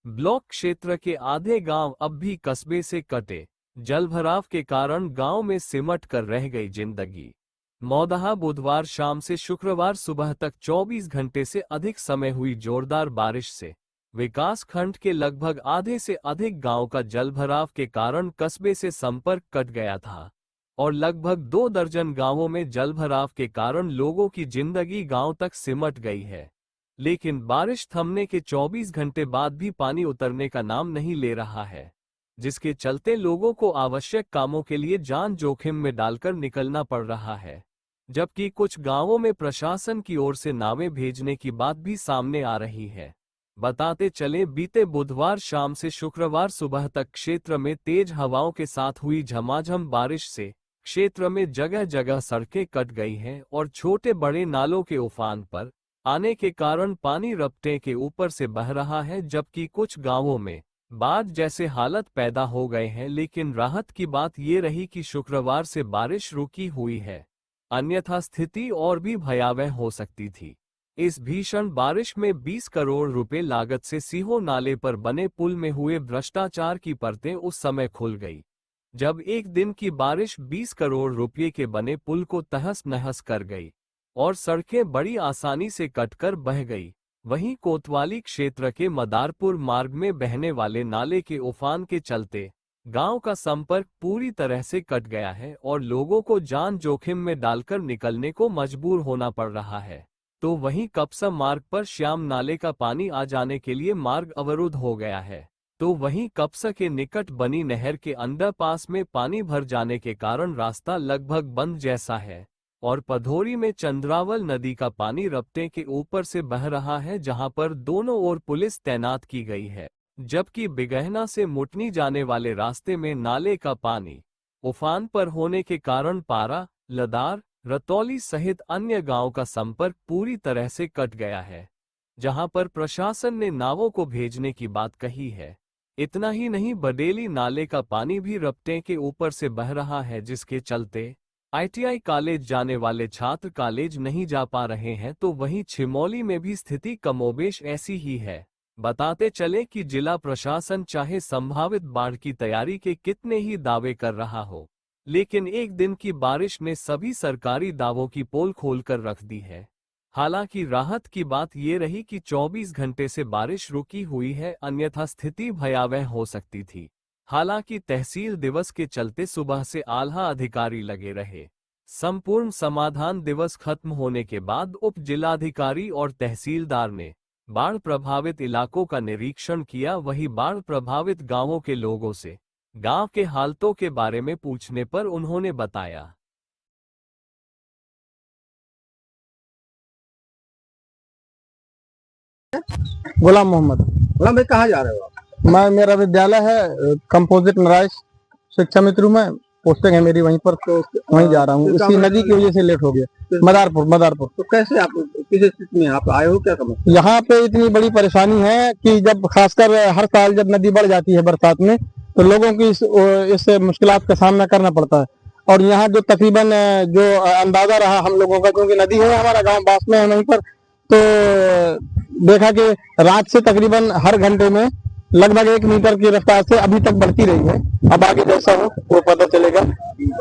Block क्षेत्र के आधे गांव अब भी कस्बे से कटे। जलभराव के कारण गांव में सिमट कर रह गई जिंदगी। मौदहा बुधवार शाम से शुक्रवार सुबह तक 24 घंटे से अधिक समय हुई जोरदार बारिश से विकास खंड के लगभग आधे से अधिक गांव का जलभराव के कारण कस्बे से संपर्क कट गया था और लगभग 2 दर्जन गांवों में जलभराव के कारण लोगों की जिंदगी गांव तक सिमट गई है। लेकिन बारिश थमने के 24 घंटे बाद भी पानी उतरने का नाम नहीं ले रहा है, जिसके चलते लोगों को आवश्यक कामों के लिए जान जोखिम में डालकर निकलना पड़ रहा है। जबकि कुछ गांवों में प्रशासन की ओर से नावें भेजने की बात भी सामने आ रही है। बताते चले, बीते बुधवार शाम से शुक्रवार सुबह तक क्षेत्र में तेज हवाओं के साथ हुई झमाझम बारिश से क्षेत्र में जगह जगह सड़कें कट गई हैं और छोटे बड़े नालों के उफान पर आने के कारण पानी रपटे के ऊपर से बह रहा है। जबकि कुछ गांवों में बाढ़ जैसे हालत पैदा हो गए हैं। लेकिन राहत की बात ये रही कि शुक्रवार से बारिश रुकी हुई है, अन्यथा स्थिति और भी भयावह हो सकती थी। इस भीषण बारिश में 20 करोड़ रुपए लागत से सीहो नाले पर बने पुल में हुए भ्रष्टाचार की परतें उस समय खुल गई, जब एक दिन की बारिश 20 करोड़ रुपये के बने पुल को तहस नहस कर गई और सड़कें बड़ी आसानी से कटकर बह गई। वहीं कोतवाली क्षेत्र के मदारपुर मार्ग में बहने वाले नाले के उफान के चलते गांव का संपर्क पूरी तरह से कट गया है और लोगों को जान जोखिम में डालकर निकलने को मजबूर होना पड़ रहा है। तो वहीं कपसा मार्ग पर श्याम नाले का पानी आ जाने के लिए मार्ग अवरुद्ध हो गया है। तो वहीं कपसा के निकट बनी नहर के अंडरपास में पानी भर जाने के कारण रास्ता लगभग बंद जैसा है और पधोरी में चंद्रावल नदी का पानी रपटे के ऊपर से बह रहा है, जहां पर दोनों ओर पुलिस तैनात की गई है। जबकि बिगहना से मुटनी जाने वाले रास्ते में नाले का पानी उफान पर होने के कारण पारा, लदार, रतौली सहित अन्य गांव का संपर्क पूरी तरह से कट गया है, जहां पर प्रशासन ने नावों को भेजने की बात कही है। इतना ही नहीं, बडेली नाले का पानी भी रपटे के ऊपर से बह रहा है, जिसके चलते ITI कॉलेज जाने वाले छात्र कॉलेज नहीं जा पा रहे हैं। तो वहीं छिमौली में भी स्थिति कमोबेश ऐसी ही है। बताते चले कि जिला प्रशासन चाहे संभावित बाढ़ की तैयारी के कितने ही दावे कर रहा हो, लेकिन एक दिन की बारिश ने सभी सरकारी दावों की पोल खोलकर रख दी है। हालांकि राहत की बात ये रही कि 24 घंटे से बारिश रुकी हुई है, अन्यथा स्थिति भयावह हो सकती थी। हालांकि तहसील दिवस के चलते सुबह से आला अधिकारी लगे रहे। संपूर्ण समाधान दिवस खत्म होने के बाद उप जिलाधिकारी और तहसीलदार ने बाढ़ प्रभावित इलाकों का निरीक्षण किया। वहीं बाढ़ प्रभावित गांवों के लोगों से गांव के हालतों के बारे में पूछने पर उन्होंने बताया। गुलाम मोहम्मद। गुलाम भाई, कहाँ जा रहे हो आप? मेरा विद्यालय है कंपोजिट नराइश शिक्षा मित्र में, पोस्टिंग है मेरी वहीं पर, तो वहीं जा रहा हूँ। इसी नदी की वजह से लेट हो गया। मदारपुर। तो कैसे आप किस स्थिति में आप आए हो, क्या समस्या? यहाँ पे इतनी बड़ी परेशानी है कि जब खासकर हर साल जब नदी बढ़ जाती है बरसात में, तो लोगों की इस मुश्किलात का सामना करना पड़ता है। और यहाँ जो तकरीबन जो अंदाजा रहा हम लोगों का, क्योंकि नदी है हमारा गाँव पास में है वहीं पर, तो देखा कि रात से तकरीबन हर घंटे में लगभग 1 मीटर की रफ्तार से अभी तक बढ़ती रही है। अब आगे जैसा हो वो पता चलेगा।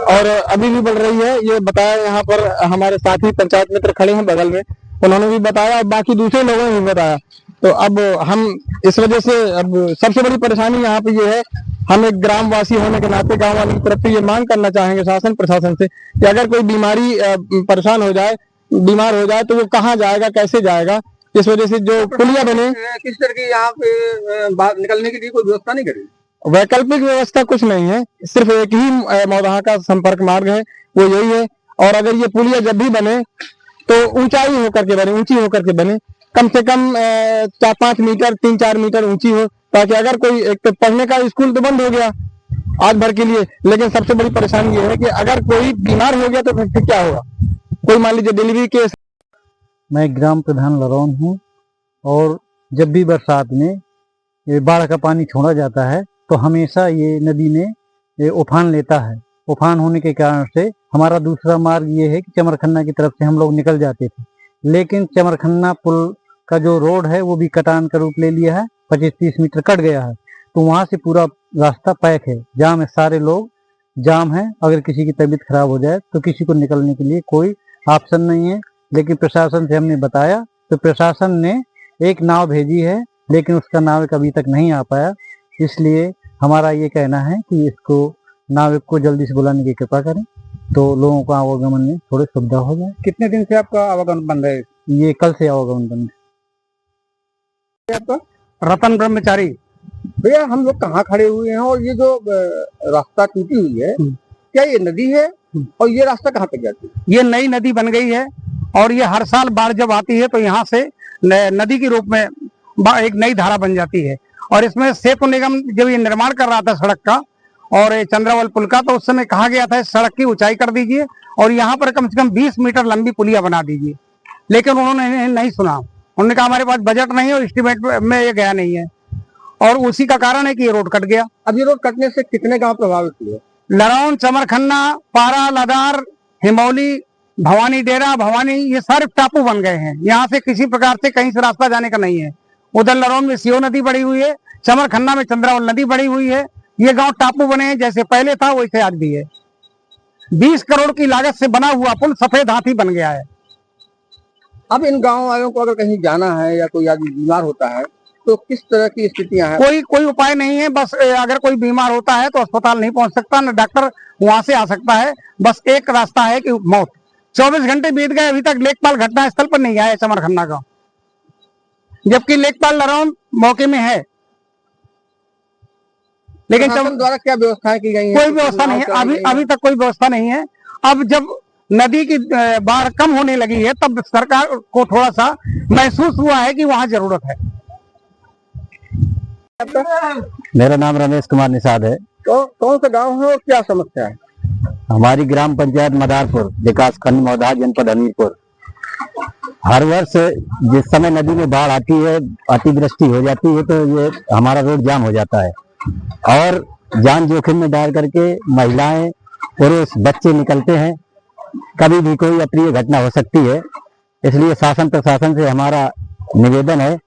और अभी भी बढ़ रही है, ये बताया यहाँ पर हमारे साथी पंचायत मित्र खड़े हैं बगल में, उन्होंने भी बताया और बाकी दूसरे लोगों ने भी बताया। तो अब हम इस वजह से अब सबसे बड़ी परेशानी यहाँ पे ये है, हम एक ग्रामवासी होने के नाते गाँव वालों की तरफ से ये मांग करना चाहेंगे शासन प्रशासन से कि अगर कोई बीमारी परेशान हो जाए, बीमार हो जाए, तो वो कहाँ जाएगा, कैसे जाएगा। इस वजह से जो पुलिया बने, किस तरह की यहाँ पे बाहर निकलने के लिए कोई व्यवस्था नहीं करी? वैकल्पिक व्यवस्था कुछ नहीं है, सिर्फ एक ही मौदहा का संपर्क मार्ग है, वो यही है। और अगर ये पुलिया जब भी बने तो ऊंचाई होकर के बने, ऊंची होकर के बने, कम से कम 4-5 मीटर 3-4 मीटर ऊंची हो, ताकि अगर कोई, एक तो पढ़ने का स्कूल तो बंद हो गया आज भर के लिए, लेकिन सबसे बड़ी परेशानी ये है कि अगर कोई बीमार हो गया तो फिर क्या होगा। कोई मान लीजिए डिलीवरी केस। मैं ग्राम प्रधान लरौन हूँ और जब भी बरसात में बाढ़ का पानी छोड़ा जाता है तो हमेशा ये नदी में उफान लेता है। उफान होने के कारण से हमारा दूसरा मार्ग ये है कि चमरखन्ना की तरफ से हम लोग निकल जाते थे, लेकिन चमरखन्ना पुल का जो रोड है वो भी कटान का रूप ले लिया है 25-30 मीटर कट गया है, तो वहां से पूरा रास्ता पैक है, जाम है, सारे लोग जाम है। अगर किसी की तबीयत खराब हो जाए तो किसी को निकलने के लिए कोई ऑप्शन नहीं है। लेकिन प्रशासन से हमने बताया तो प्रशासन ने एक नाव भेजी है, लेकिन उसका नाविक अभी तक नहीं आ पाया। इसलिए हमारा ये कहना है कि इसको नाविक को जल्दी से बुलाने की कृपा करें, तो लोगों को आवागमन में थोड़ी सुविधा हो जाए। कितने दिन से आपका आवागमन बंद है? ये कल से आवागमन बंद है। आपका रतन ब्रह्मचारी। भैया, हम लोग कहाँ खड़े हुए हैं और ये जो रास्ता टूटी हुई है, क्या ये नदी है और ये रास्ता कहाँ तक जाती है? ये नई नदी बन गई है और ये हर साल बाढ़ जब आती है तो यहाँ से नदी के रूप में एक नई धारा बन जाती है। और इसमें सेतु निगम जब ये निर्माण कर रहा था सड़क का और ये चंद्रावल पुल का, तो उस समय कहा गया था इस सड़क की ऊंचाई कर दीजिए और यहाँ पर कम से कम 20 मीटर लंबी पुलिया बना दीजिए। लेकिन उन्होंने नहीं सुना। उन्होंने कहा हमारे पास बजट नहीं है और एस्टीमेट में ये गया नहीं है, और उसी का कारण है कि ये रोड कट गया। अब ये रोड कटने से कितने गांव प्रभावित हुए? लरौन, चमरखन्ना, पारा, लदार, हिमौली, भवानी डेरा, भवानी, ये सारे टापू बन गए हैं। यहाँ से किसी प्रकार से कहीं से रास्ता जाने का नहीं है। उधर लरौन में सीओ नदी बढ़ी हुई है, चमरखन्ना में चंद्रावल नदी बढ़ी हुई है। ये गांव टापू बने हैं, जैसे पहले था वैसे आज भी है। 20 करोड़ की लागत से बना हुआ पुल सफेद हाथी बन गया है। अब इन गांव वालों को अगर कहीं जाना है या कोई आदमी बीमार होता है तो किस तरह की स्थितियां हैं? कोई उपाय नहीं है। बस अगर कोई बीमार होता है तो अस्पताल नहीं पहुंच सकता, न डॉक्टर वहां से आ सकता है। बस एक रास्ता है कि मौत। 24 घंटे बीत गए, अभी तक लेखपाल घटना स्थल पर नहीं आया चमरखन्ना का, जबकि लेखपाल लरौन मौके में है। लेकिन द्वारा क्या व्यवस्थाएं की गई हैं? कोई व्यवस्था नहीं है, अभी तक कोई व्यवस्था नहीं है। अब जब नदी की बाढ़ कम होने लगी है तब सरकार को थोड़ा सा महसूस हुआ है कि वहां जरूरत है। मेरा नाम रमेश कुमार निषाद है। तो कौन सा गांव है और क्या समस्या है? हमारी ग्राम पंचायत मदारपुर, विकास खंड मौदा, जनपद हमीरपुर। हर वर्ष जिस समय नदी में बाढ़ आती है, अतिवृष्टि हो जाती है, तो ये हमारा रोड जाम हो जाता है और जान जोखिम में डाल करके महिलाएं, पुरुष, बच्चे निकलते हैं। कभी भी कोई अप्रिय घटना हो सकती है। इसलिए शासन प्रशासन से हमारा निवेदन है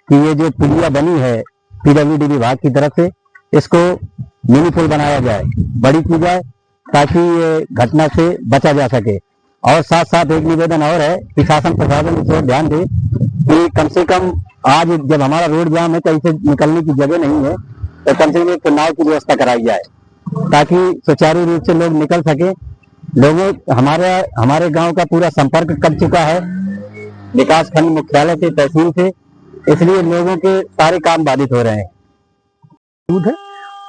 कि ये जो पुलिया बनी है पीडब्ल्यूडी विभाग की तरफ से, इसको मिनी पुल बनाया जाए, बड़ी की जाए, ताकि ये घटना से बचा जा सके। और साथ साथ एक निवेदन और है कि शासन प्रशासन इस ओर ध्यान दे कि कम से कम आज जब हमारा रोड जाम है, कहीं से निकलने की जगह नहीं है, तो कम से कम एक नाव की व्यवस्था कराई जाए ताकि सुचारू रूप से लोग निकल सके। लोगों हमारे गांव का पूरा संपर्क कट चुका है विकास खंड मुख्यालय से, तहसील से, इसलिए लोगों के सारे काम बाधित हो रहे हैं।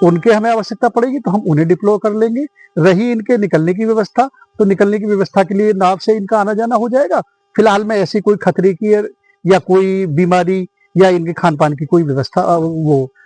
उनके हमें आवश्यकता पड़ेगी तो हम उन्हें डिप्लॉय कर लेंगे। रही इनके निकलने की व्यवस्था, तो निकलने की व्यवस्था के लिए नाव से इनका आना जाना हो जाएगा। फिलहाल में ऐसी कोई खतरे की या कोई बीमारी या इनके खान पान की कोई व्यवस्था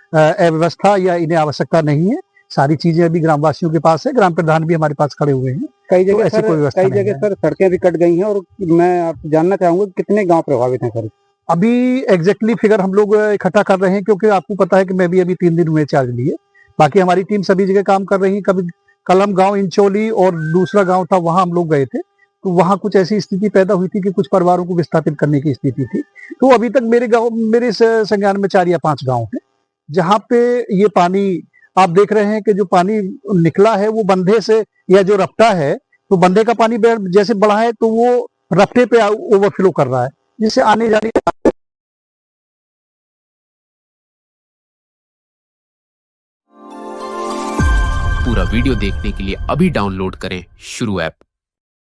अव्यवस्था या इन्हें आवश्यकता नहीं है। सारी चीजें अभी ग्रामवासियों के पास है, ग्राम प्रधान भी हमारे पास खड़े हुए हैं। कई जगह ऐसी कोई व्यवस्था कई जगह सर सड़कें भी कट गई हैं और मैं आप जानना चाहूंगा कितने गांव प्रभावित हैं सर? अभी एग्जैक्टली फिगर हम लोग इकट्ठा कर रहे हैं, क्योंकि आपको पता है कि मैं भी अभी 3 दिन हुए चार्ज लिए। बाकी हमारी टीम सभी जगह काम कर रही है। कभी कलम गांव, इंचोली और दूसरा गांव था, वहां हम लोग गए थे, तो वहां कुछ ऐसी स्थिति पैदा हुई थी कि कुछ परिवारों को विस्थापित करने की स्थिति थी। तो अभी तक मेरे संज्ञान में 4 या 5 गांव हैं जहां पे ये पानी आप देख रहे हैं कि जो पानी निकला है वो बंधे से, या जो रपटा है, तो बंधे का पानी जैसे बढ़ा है तो वो रपटे पे ओवरफ्लो कर रहा है, जिससे आने जाने पूरा वीडियो देखने के लिए अभी डाउनलोड करें शुरू ऐप।